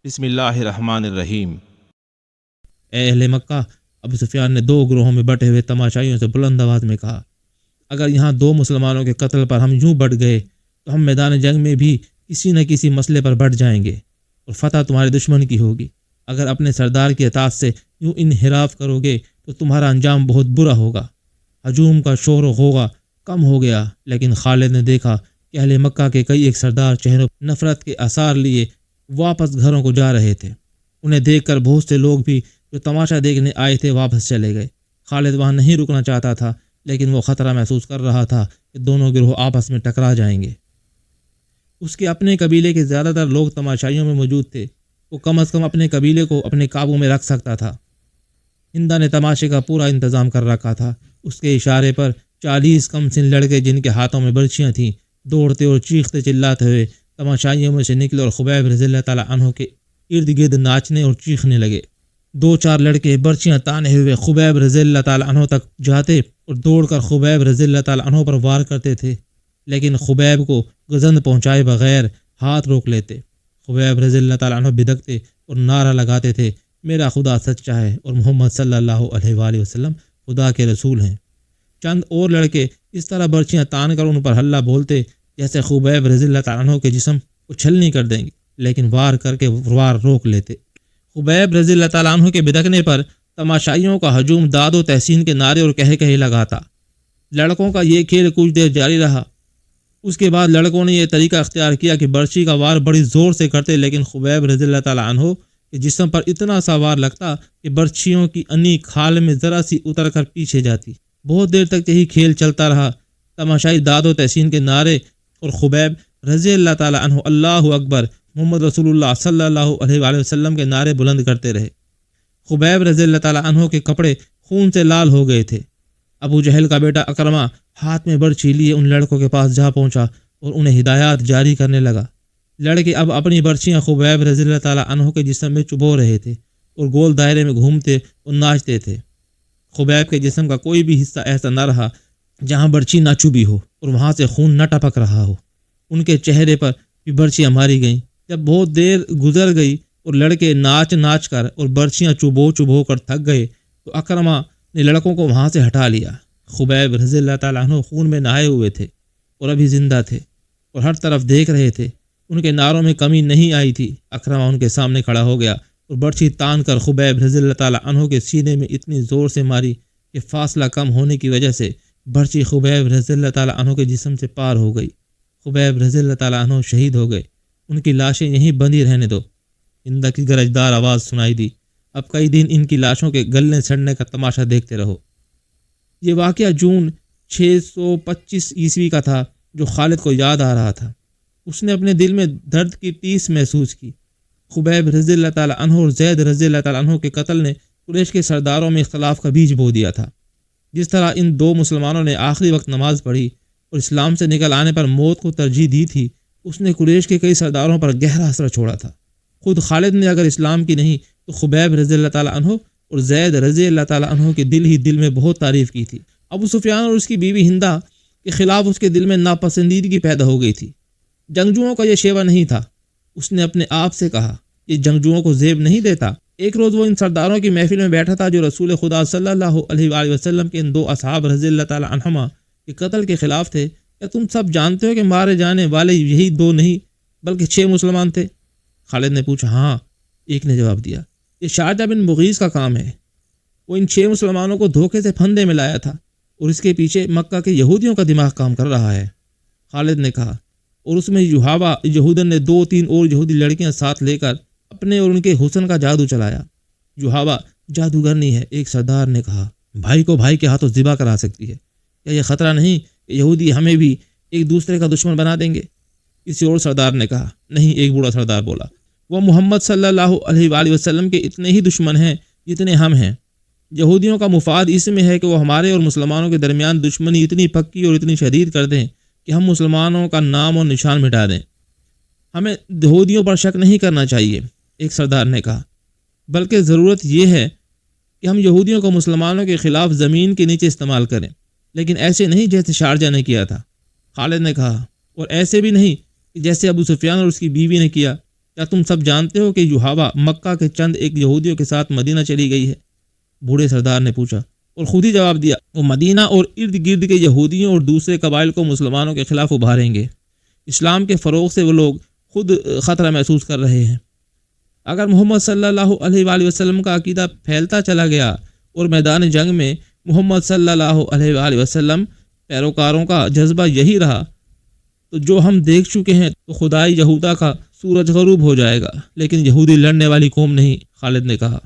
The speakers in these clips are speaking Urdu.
بسم اللہ الرحمن الرحیم۔ اے اہل مکہ، ابو سفیان نے 2 گروہوں میں بٹے ہوئے تماشائیوں سے بلند آواز میں کہا، اگر یہاں 2 مسلمانوں کے قتل پر ہم یوں بٹ گئے تو ہم میدان جنگ میں بھی کسی نہ کسی مسئلے پر بٹ جائیں گے اور فتح تمہارے دشمن کی ہوگی۔ اگر اپنے سردار کی اطاعت سے یوں انحراف کرو گے تو تمہارا انجام بہت برا ہوگا۔ ہجوم کا شور و غوغا کم ہو گیا، لیکن خالد نے دیکھا کہ اہل مکہ کے کئی ایک سردار چہروں نفرت کے آثار لیے واپس گھروں کو جا رہے تھے۔ انہیں دیکھ کر بہت سے لوگ بھی جو تماشا دیکھنے آئے تھے واپس چلے گئے۔ خالد وہاں نہیں رکنا چاہتا تھا، لیکن وہ خطرہ محسوس کر رہا تھا کہ دونوں گروہ آپس میں ٹکرا جائیں گے۔ اس کے اپنے قبیلے کے زیادہ تر لوگ تماشائیوں میں موجود تھے۔ وہ کم از کم اپنے قبیلے کو اپنے قابو میں رکھ سکتا تھا۔ ہندا نے تماشے کا پورا انتظام کر رکھا تھا۔ اس کے اشارے پر 40 کم سن لڑکے جن کے ہاتھوں میں برچیاں تھیں دوڑتے اور چیختے چلاتے ہوئے تماشائیوں میں سے نکلے اور خبیب رضی اللہ تعالیٰ عنہ کے ارد گرد ناچنے اور چیخنے لگے۔ 2-4 لڑکے برچیاں تانے ہوئے خبیب رضی اللہ تعالیٰ عنہ تک جاتے اور دوڑ کر خبیب رضی اللہ تعالیٰ عنہ پر وار کرتے تھے، لیکن خبیب کو گزند پہنچائے بغیر ہاتھ روک لیتے۔ خبیب رضی اللہ تعالیٰ عنہ بدکتے اور نعرہ لگاتے تھے، میرا خدا سچا ہے اور محمد صلی اللہ علیہ وآلہ وسلم خدا کے رسول ہیں۔ چند اور لڑکے اس طرح برچیاں تان کر ان پر ہلہ بولتے جیسے خبیب رضی اللہ تعالیٰ عنہ کے جسم کو چھلنی کر دیں گے، لیکن وار کر کے وار روک لیتے۔ خبیب رضی اللہ تعالیٰ عنہ کے بدکنے پر تماشائیوں کا ہجوم داد و تحسین کے نعرے اور کہے لگاتا۔ لڑکوں کا یہ کھیل کچھ دیر جاری رہا۔ اس کے بعد لڑکوں نے یہ طریقہ اختیار کیا کہ برچی کا وار بڑی زور سے کرتے، لیکن خبیب رضی اللہ تعالیٰ عنہ کے جسم پر اتنا سا وار لگتا کہ برچیوں کی انی کھال میں ذرا سی اتر کر پیچھے جاتی۔ بہت دیر تک یہی کھیل چلتا رہا۔ تماشائی داد و تحسین کے نعرے اور خبیب رضی اللہ تعالیٰ عنہ اللہ اکبر محمد رسول اللہ صلی اللہ علیہ وآلہ وسلم کے نعرے بلند کرتے رہے۔ خبیب رضی اللہ تعالیٰ عنہ کے کپڑے خون سے لال ہو گئے تھے۔ ابو جہل کا بیٹا اکرمہ ہاتھ میں برچھی لیے ان لڑکوں کے پاس جا پہنچا اور انہیں ہدایات جاری کرنے لگا۔ لڑکے اب اپنی برچیاں خبیب رضی اللہ تعالیٰ عنہ کے جسم میں چبو رہے تھے اور گول دائرے میں گھومتے اور ناچتے تھے۔ خبیب کے جسم کا کوئی بھی حصہ ایسا نہ رہا جہاں برچی نہ چبھی ہو اور وہاں سے خون نہ ٹپک رہا ہو۔ ان کے چہرے پر بھی برچیاں ماری گئیں۔ جب بہت دیر گزر گئی اور لڑکے ناچ کر اور برچیاں چبو کر تھک گئے تو اکرمہ نے لڑکوں کو وہاں سے ہٹا لیا۔ خبیب رضی اللہ تعالیٰ عنہ خون میں نہائے ہوئے تھے اور ابھی زندہ تھے اور ہر طرف دیکھ رہے تھے۔ ان کے نعروں میں کمی نہیں آئی تھی۔ اکرمہ ان کے سامنے کھڑا ہو گیا اور برچی تان کر خبیب رضی اللہ تعالیٰ عنہ کے سینے میں اتنی زور سے ماری کہ فاصلہ کم ہونے کی وجہ سے برچی خبیب رضی اللہ تعالیٰ عنہ کے جسم سے پار ہو گئی۔ خبیب رضی اللہ تعالیٰ عنہ شہید ہو گئے۔ ان کی لاشیں یہیں بندھی رہنے دو۔ ہندا کی گرجدار آواز سنائی دی، اب کئی دن ان کی لاشوں کے گلنے سڑنے کا تماشا دیکھتے رہو۔ یہ واقعہ جون 625 عیسوی کا تھا جو خالد کو یاد آ رہا تھا۔ اس نے اپنے دل میں درد کی ٹیس محسوس کی۔ خبیب رضی اللہ تعالیٰ عنہ اور زید رضی اللہ تعالیٰ عنہ کے قتل نے قریش کے سرداروں میں اختلاف کا بیج بو دیا تھا۔ جس طرح ان 2 مسلمانوں نے آخری وقت نماز پڑھی اور اسلام سے نکل آنے پر موت کو ترجیح دی تھی، اس نے قریش کے کئی سرداروں پر گہرا اثر چھوڑا تھا۔ خود خالد نے اگر اسلام کی نہیں تو خبیب رضی اللہ تعالیٰ عنہ اور زید رضی اللہ تعالیٰ عنہ کے دل میں بہت تعریف کی تھی۔ ابو سفیان اور اس کی بیوی ہندا کے خلاف اس کے دل میں ناپسندیدگی پیدا ہو گئی تھی۔ جنگجوؤں کا یہ شیوا نہیں تھا۔ اس نے اپنے آپ سے کہا، یہ جنگجوؤں کو زیب نہیں دیتا۔ ایک روز وہ ان سرداروں کی محفل میں بیٹھا تھا جو رسول خدا صلی اللہ علیہ وآلہ وسلم کے ان 2 اصحاب رضی اللہ تعالیٰ عنہما کے قتل کے خلاف تھے۔ کیا تم سب جانتے ہو کہ مارے جانے والے یہی 2 نہیں بلکہ 6 مسلمان تھے؟ خالد نے پوچھا۔ ہاں، ایک نے جواب دیا، یہ شارجہ بن مغیث کا کام ہے۔ وہ ان 6 مسلمانوں کو دھوکے سے پھندے میں لایا تھا اور اس کے پیچھے مکہ کے یہودیوں کا دماغ کام کر رہا ہے۔ خالد نے کہا، اور اس میں یوحابا یہودن نے 2-3 اور یہودی لڑکیاں ساتھ لے کر اپنے اور ان کے حسن کا جادو چلایا۔ یوحابا جادوگرنی ہے، ایک سردار نے کہا، بھائی کو بھائی کے ہاتھوں ذبح کرا سکتی ہے۔ کیا یہ خطرہ نہیں کہ یہودی ہمیں بھی ایک دوسرے کا دشمن بنا دیں گے؟ کسی اور سردار نے کہا، نہیں، ایک بوڑھا سردار بولا، وہ محمد صلی اللہ علیہ وآلہ وسلم کے اتنے ہی دشمن ہیں جتنے ہم ہیں۔ یہودیوں کا مفاد اس میں ہے کہ وہ ہمارے اور مسلمانوں کے درمیان دشمنی اتنی پکی اور اتنی شدید کر دیں کہ ہم مسلمانوں کا نام اور نشان مٹا دیں۔ ہمیں یہودیوں پر شک نہیں کرنا چاہیے، ایک سردار نے کہا، بلکہ ضرورت یہ ہے کہ ہم یہودیوں کو مسلمانوں کے خلاف زمین کے نیچے استعمال کریں، لیکن ایسے نہیں جیسے شارجہ نے کیا تھا۔ خالد نے کہا، اور ایسے بھی نہیں کہ جیسے ابو سفیان اور اس کی بیوی نے کیا۔ کیا تم سب جانتے ہو کہ یحاوہ مکہ کے چند ایک یہودیوں کے ساتھ مدینہ چلی گئی ہے؟ بوڑھے سردار نے پوچھا اور خود ہی جواب دیا، وہ مدینہ اور ارد گرد کے یہودیوں اور دوسرے قبائل کو مسلمانوں کے خلاف ابھاریں گے۔ اسلام کے فروغ سے وہ لوگ خود خطرہ محسوس کر رہے ہیں۔ اگر محمد صلی اللہ علیہ وآلہ وسلم کا عقیدہ پھیلتا چلا گیا اور میدان جنگ میں محمد صلی اللہ علیہ وآلہ وسلم پیروکاروں کا جذبہ یہی رہا تو جو ہم دیکھ چکے ہیں تو خدائی یہودا کا سورج غروب ہو جائے گا۔ لیکن یہودی لڑنے والی قوم نہیں، خالد نے کہا۔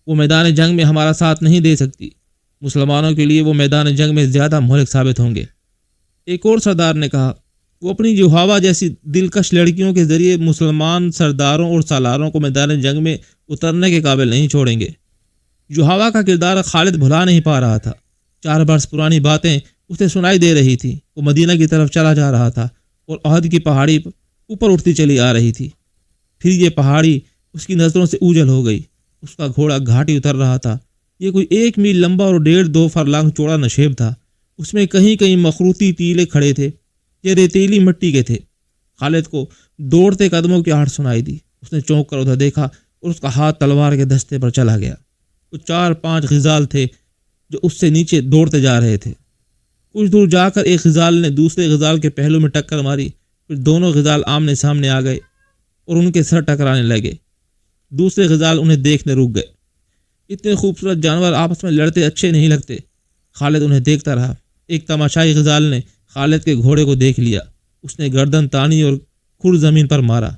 وہ میدان جنگ میں ہمارا ساتھ نہیں دے سکتی۔ مسلمانوں کے لیے وہ میدان جنگ میں زیادہ مہلک ثابت ہوں گے۔ ایک اور سردار نے کہا، وہ اپنی یحاوہ جیسی دلکش لڑکیوں کے ذریعے مسلمان سرداروں اور سالاروں کو میدان جنگ میں اترنے کے قابل نہیں چھوڑیں گے۔ یحاوہ کا کردار خالد بھلا نہیں پا رہا تھا۔ 4 برس پرانی باتیں اسے سنائی دے رہی تھی۔ وہ مدینہ کی طرف چلا جا رہا تھا اور احد کی پہاڑی اوپر اٹھتی چلی آ رہی تھی۔ پھر یہ پہاڑی اس کی نظروں سے اوجھل ہو گئی۔ اس کا گھوڑا گھاٹی اتر رہا تھا۔ یہ کوئی 1 میل لمبا اور 1.5-2 فرلانگ چوڑا نشیب تھا۔ اس میں کہیں کہیں مخروطی ٹیلے کھڑے تھے۔ یہ ریتیلی مٹی کے تھے۔ خالد کو دوڑتے قدموں کی آہٹ سنائی دی۔ اس نے چونک کر ادھر دیکھا اور اس کا ہاتھ تلوار کے دستے پر چلا گیا۔ وہ 4-5 غزال تھے جو اس سے نیچے دوڑتے جا رہے تھے۔ کچھ دور جا کر ایک غزال نے دوسرے غزال کے پہلو میں ٹکر ماری۔ پھر دونوں غزال آمنے سامنے آ گئے اور ان کے سر ٹکرانے لگے۔ دوسرے غزال انہیں دیکھنے رک گئے۔ اتنے خوبصورت جانور آپس میں لڑتے اچھے نہیں لگتے۔ خالد انہیں دیکھتا رہا۔ ایک تماشائی غزال نے خالد کے گھوڑے کو دیکھ لیا۔ اس نے گردن تانی اور کھر زمین پر مارا۔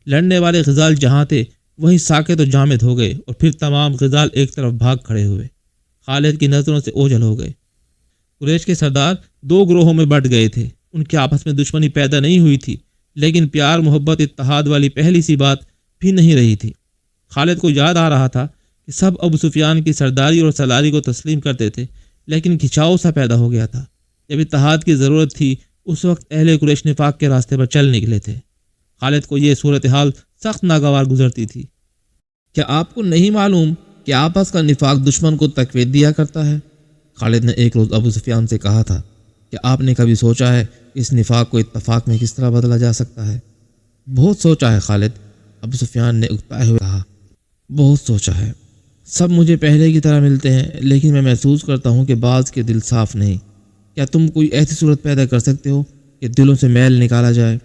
لڑنے والے غزال جہاں تھے وہیں ساکت و جامد ہو گئے اور پھر تمام غزال ایک طرف بھاگ کھڑے ہوئے۔ خالد کی نظروں سے اوجھل ہو گئے۔ قریش کے سردار 2 گروہوں میں بٹ گئے تھے۔ ان کے آپس میں دشمنی پیدا نہیں ہوئی تھی، لیکن پیار محبت اتحاد والی پہلی سی بات بھی نہیں رہی تھی۔ خالد کو یاد آ رہا تھا کہ سب ابو سفیان کی سرداری اور سلاری کو تسلیم کرتے تھے، لیکن کھچاؤ سا پیدا ہو گیا تھا۔ جب اتحاد کی ضرورت تھی اس وقت اہل قریش نفاق کے راستے پر چل نکلے تھے۔ خالد کو یہ صورتحال سخت ناگوار گزرتی تھی۔ کیا آپ کو نہیں معلوم کہ آپس کا نفاق دشمن کو تقویت دیا کرتا ہے؟ خالد نے ایک روز ابو سفیان سے کہا تھا کہ آپ نے کبھی سوچا ہے کہ اس نفاق کو اتفاق میں کس طرح بدلا جا سکتا ہے؟ بہت سوچا ہے خالد، ابو سفیان نے اکتائے ہوئے کہا۔ بہت سوچا ہے۔ سب مجھے پہلے کی طرح ملتے ہیں، لیکن میں محسوس کرتا ہوں کہ بعض کے دل صاف نہیں۔ کیا تم کوئی ایسی صورت پیدا کر سکتے ہو کہ دلوں سے میل نکالا جائے؟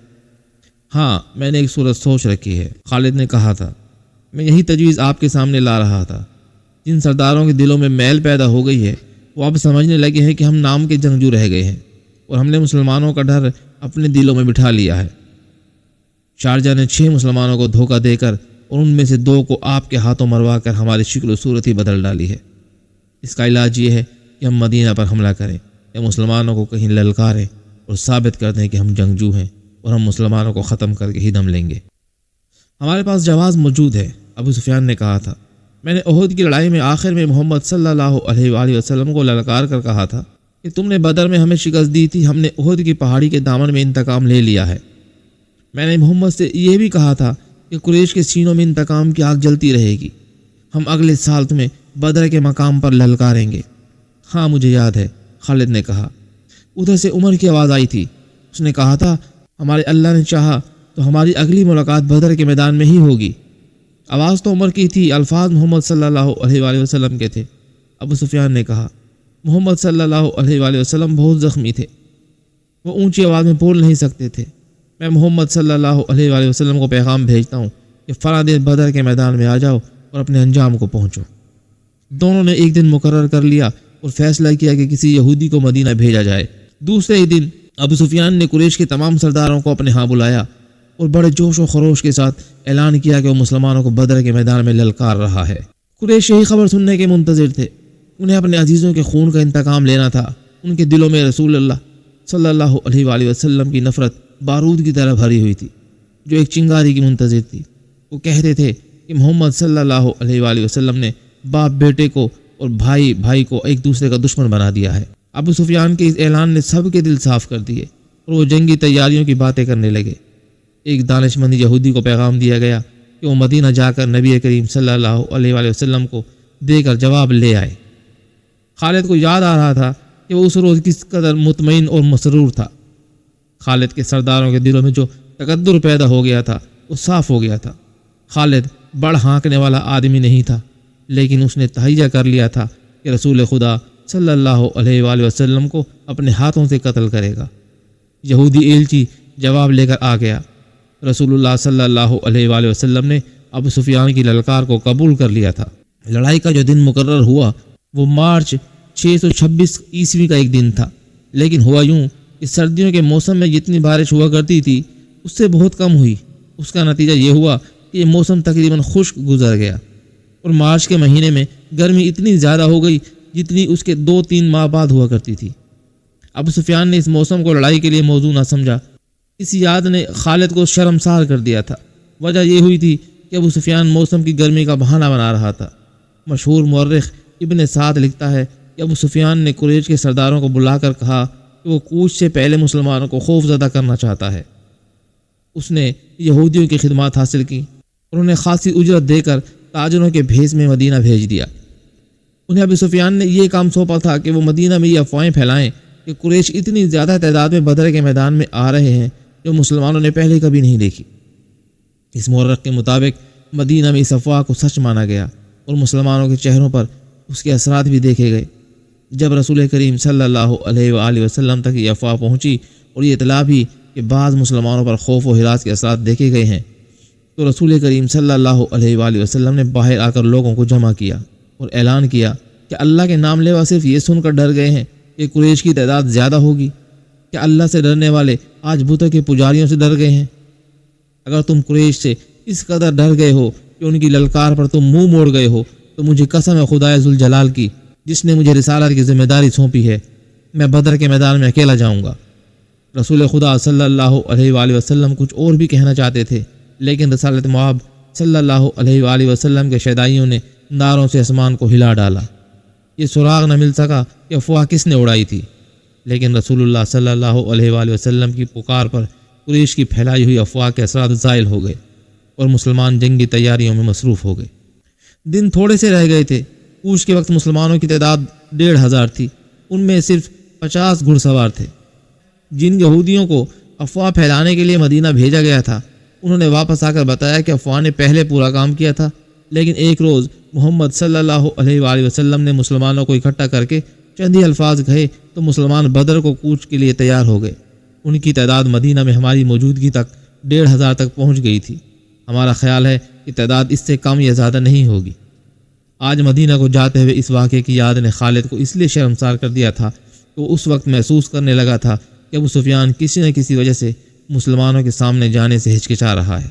ہاں، میں نے ایک صورت سوچ رکھی ہے، خالد نے کہا تھا۔ میں یہی تجویز آپ کے سامنے لا رہا تھا۔ جن سرداروں کے دلوں میں میل پیدا ہو گئی ہے وہ اب سمجھنے لگے ہیں کہ ہم نام کے جنگجو رہ گئے ہیں اور ہم نے مسلمانوں کا ڈر اپنے دلوں میں بٹھا لیا ہے۔ شارجہ نے 6 مسلمانوں کو دھوکہ دے کر اور ان میں سے 2 کو آپ کے ہاتھوں مروا کر ہماری شکل و صورت ہی بدل ڈالی ہے۔ اس کا علاج یہ ہے کہ ہم مدینہ پر حملہ کریں یا مسلمانوں کو کہیں للکاریں اور ثابت کر دیں کہ ہم جنگجو ہیں اور ہم مسلمانوں کو ختم کر کے ہی دم لیں گے۔ ہمارے پاس جواز موجود ہے، ابو سفیان نے کہا تھا۔ میں نے احد کی لڑائی میں آخر میں محمد صلی اللہ علیہ وآلہ وسلم کو للکار کر کہا تھا کہ تم نے بدر میں ہمیں شکست دی تھی، ہم نے احد کی پہاڑی کے دامن میں انتقام لے لیا ہے۔ میں نے محمد سے یہ بھی کہا تھا کہ قریش کے سینوں میں انتقام کی آگ جلتی رہے گی، ہم اگلے سال تمہیں بدر کے مقام پر للکاریں گے۔ ہاں مجھے یاد ہے، خالد نے کہا۔ ادھر سے عمر کی آواز آئی تھی۔ اس نے کہا تھا، ہمارے اللہ نے چاہا تو ہماری اگلی ملاقات بدر کے میدان میں ہی ہوگی۔ آواز تو عمر کی تھی، الفاظ محمد صلی اللہ علیہ وآلہ وسلم کے تھے۔ ابو سفیان نے کہا، محمد صلی اللہ علیہ وآلہ وسلم بہت زخمی تھے، وہ اونچی آواز میں بول نہیں سکتے تھے۔ میں محمد صلی اللہ علیہ وآلہ وسلم کو پیغام بھیجتا ہوں کہ فلاں دن بدر کے میدان میں آ جاؤ اور اپنے انجام کو پہنچو۔ دونوں نے ایک دن مقرر کر لیا اور فیصلہ کیا کہ کسی یہودی کو مدینہ بھیجا جائے۔ دوسرے ہی دن ابو سفیان نے قریش کے تمام سرداروں کو اپنے ہاں بلایا اور بڑے جوش و خروش کے ساتھ اعلان کیا کہ وہ مسلمانوں کو بدر کے میدان میں للکار رہا ہے۔ قریش یہی خبر سننے کے منتظر تھے۔ انہیں اپنے عزیزوں کے خون کا انتقام لینا تھا۔ ان کے دلوں میں رسول اللہ صلی اللہ علیہ وآلہ وسلم کی نفرت بارود کی طرح بھری ہوئی تھی جو ایک چنگاری کی منتظر تھی۔ وہ کہتے تھے کہ محمد صلی اللہ علیہ وآلہ وسلم نے باپ بیٹے کو اور بھائی بھائی کو ایک دوسرے کا دشمن بنا دیا ہے۔ ابو سفیان کے اس اعلان نے سب کے دل صاف کر دیے اور وہ جنگی تیاریوں کی باتیں کرنے لگے۔ ایک دانش مند یہودی کو پیغام دیا گیا کہ وہ مدینہ جا کر نبی کریم صلی اللہ علیہ وآلہ وسلم کو دے کر جواب لے آئے۔ خالد کو یاد آ رہا تھا کہ وہ اس روز کس قدر مطمئن اور مسرور تھا۔ خالد کے سرداروں کے دلوں میں جو تقدر پیدا ہو گیا تھا وہ صاف ہو گیا تھا۔ خالد بڑھ ہانکنے والا آدمی نہیں تھا، لیکن اس نے تہیہ کر لیا تھا کہ رسول خدا صلی اللہ علیہ وآلہ وسلم کو اپنے ہاتھوں سے قتل کرے گا۔ یہودی ایلچی جواب لے کر آ گیا۔ رسول اللہ صلی اللہ علیہ وآلہ وسلم نے ابو سفیان کی للکار کو قبول کر لیا تھا۔ لڑائی کا جو دن مقرر ہوا وہ مارچ 626 عیسوی کا ایک دن تھا، لیکن ہوا یوں کہ سردیوں کے موسم میں جتنی بارش ہوا کرتی تھی اس سے بہت کم ہوئی۔ اس کا نتیجہ یہ ہوا کہ یہ موسم تقریباً خشک گزر گیا، اور مارچ کے مہینے میں گرمی اتنی زیادہ ہو گئی جتنی اس کے 2-3 ماہ بعد ہوا کرتی تھی۔ ابو سفیان نے اس موسم کو لڑائی کے لیے موزوں نہ سمجھا۔ اس یاد نے خالد کو شرمسار کر دیا تھا۔ وجہ یہ ہوئی تھی کہ ابو سفیان موسم کی گرمی کا بہانہ بنا رہا تھا۔ مشہور مورخ ابن سعد لکھتا ہے کہ ابو سفیان نے قریش کے سرداروں کو بلا کر کہا کہ وہ کوچ سے پہلے مسلمانوں کو خوف زدہ کرنا چاہتا ہے۔ اس نے یہودیوں کی خدمات حاصل کی اور انہیں خاصی اجرت دے کر تاجروں کے بھیس میں مدینہ بھیج دیا۔ انہیں ابو سفیان نے یہ کام سونپا تھا کہ وہ مدینہ میں یہ افواہیں پھیلائیں کہ قریش اتنی زیادہ تعداد میں بدر کے میدان میں آ رہے ہیں جو مسلمانوں نے پہلے کبھی نہیں دیکھی۔ اس مورخ کے مطابق مدینہ میں اس افواہ کو سچ مانا گیا اور مسلمانوں کے چہروں پر اس کے اثرات بھی دیکھے گئے۔ جب رسول کریم صلی اللہ علیہ وآلہ وسلم تک یہ افواہ پہنچی اور یہ اطلاع بھی کہ بعض مسلمانوں پر خوف و ہراس کے اثرات دیکھے گئے ہیں، تو رسول کریم صلی اللہ علیہ وآلہ وسلم نے باہر آ کر لوگوں کو جمع کیا اور اعلان کیا کہ اللہ کے نام لیوا صرف یہ سن کر ڈر گئے ہیں کہ قریش کی تعداد زیادہ ہوگی، کہ اللہ سے ڈرنے والے آج بتوں کے پجاریوں سے ڈر گئے ہیں۔ اگر تم قریش سے اس قدر ڈر گئے ہو کہ ان کی للکار پر تم منہ موڑ گئے ہو تو مجھے قسم ہے خدائے ذوالجلال کی جس نے مجھے رسالت کی ذمہ داری سونپی ہے، میں بدر کے میدان میں اکیلا جاؤں گا۔ رسول خدا صلی اللہ علیہ وآلہ وسلم کچھ اور بھی کہنا چاہتے تھے، لیکن رسالت مآب صلی اللہ علیہ وآلہ وسلم کے شیدائیوں نے نعروں سے آسمان کو ہلا ڈالا۔ یہ سراغ نہ مل سکا کہ افواہ کس نے اڑائی تھی، لیکن رسول اللہ صلی اللہ علیہ وآلہ وسلم کی پکار پر قریش کی پھیلائی ہوئی افواہ کے اثرات زائل ہو گئے اور مسلمان جنگی تیاریوں میں مصروف ہو گئے۔ دن تھوڑے سے رہ گئے تھے۔ کوچ کے وقت مسلمانوں کی تعداد 1500 تھی، ان میں صرف 50 گھڑ سوار تھے۔ جن یہودیوں کو افواہ پھیلانے کے لیے مدینہ بھیجا گیا تھا انہوں نے واپس آ کر بتایا کہ افواہ نے پہلے پورا کام کیا تھا، لیکن ایک روز محمد صلی اللہ علیہ وآلہ وسلم نے مسلمانوں کو اکٹھا کر کے چند ہی الفاظ کہے تو مسلمان بدر کو کوچ کے لیے تیار ہو گئے۔ ان کی تعداد مدینہ میں ہماری موجودگی تک 1500 تک پہنچ گئی تھی۔ ہمارا خیال ہے کہ تعداد اس سے کم یا زیادہ نہیں ہوگی۔ آج مدینہ کو جاتے ہوئے اس واقعے کی یاد نے خالد کو اس لیے شرمسار کر دیا تھا کہ وہ اس وقت محسوس کرنے لگا تھا کہ ابو سفیان کسی نہ کسی وجہ سے مسلمانوں کے سامنے جانے سے ہچکچا رہا ہے۔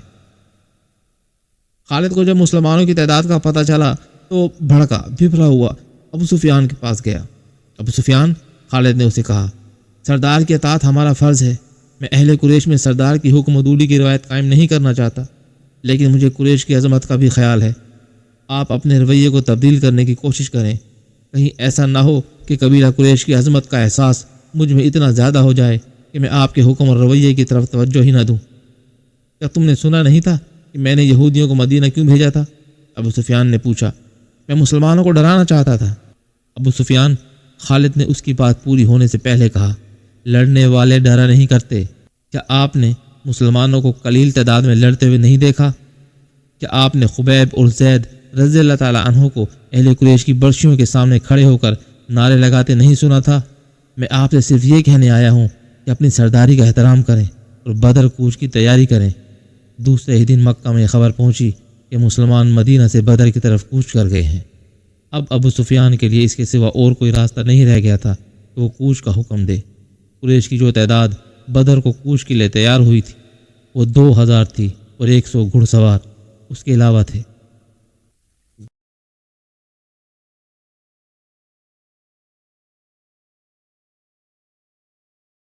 خالد کو جب مسلمانوں کی تعداد کا پتہ چلا تو بھڑکا بھپرا ہوا ابو سفیان کے پاس گیا۔ ابو سفیان، خالد نے اسے کہا، سردار کی اطاعت ہمارا فرض ہے۔ میں اہل قریش میں سردار کی حکم عدولی کی روایت قائم نہیں کرنا چاہتا، لیکن مجھے قریش کی عظمت کا بھی خیال ہے۔ آپ اپنے رویے کو تبدیل کرنے کی کوشش کریں، کہیں ایسا نہ ہو کہ قبیلہ قریش کی عظمت کا احساس مجھ میں اتنا زیادہ ہو جائے کہ میں آپ کے حکم اور رویے کی طرف توجہ ہی نہ دوں۔ کیا تم نے سنا نہیں تھا کہ میں نے یہودیوں کو مدینہ کیوں بھیجا تھا؟ ابو سفیان نے پوچھا۔ میں مسلمانوں کو ڈرانا چاہتا تھا۔ ابو سفیان، خالد نے اس کی بات پوری ہونے سے پہلے کہا، لڑنے والے ڈرا نہیں کرتے۔ کیا آپ نے مسلمانوں کو قلیل تعداد میں لڑتے ہوئے نہیں دیکھا؟ کیا آپ نے خبیب اور زید رضی اللہ تعالیٰ عنہ کو اہل قریش کی برشیوں کے سامنے کھڑے ہو کر نعرے لگاتے نہیں سنا تھا؟ میں آپ سے صرف یہ کہنے آیا ہوں کہ اپنی سرداری کا احترام کریں اور بدر کوچ کی تیاری کریں۔ دوسرے ہی دن مکہ میں خبر پہنچی کہ مسلمان مدینہ سے بدر کی طرف کوچ کر گئے ہیں۔ اب ابو سفیان کے لیے اس کے سوا اور کوئی راستہ نہیں رہ گیا تھا کہ وہ کوچ کا حکم دے۔ قریش کی جو تعداد بدر کو کوچ کے لیے تیار ہوئی تھی وہ 2000 تھی اور 100 گھڑ سوار اس کے علاوہ تھے۔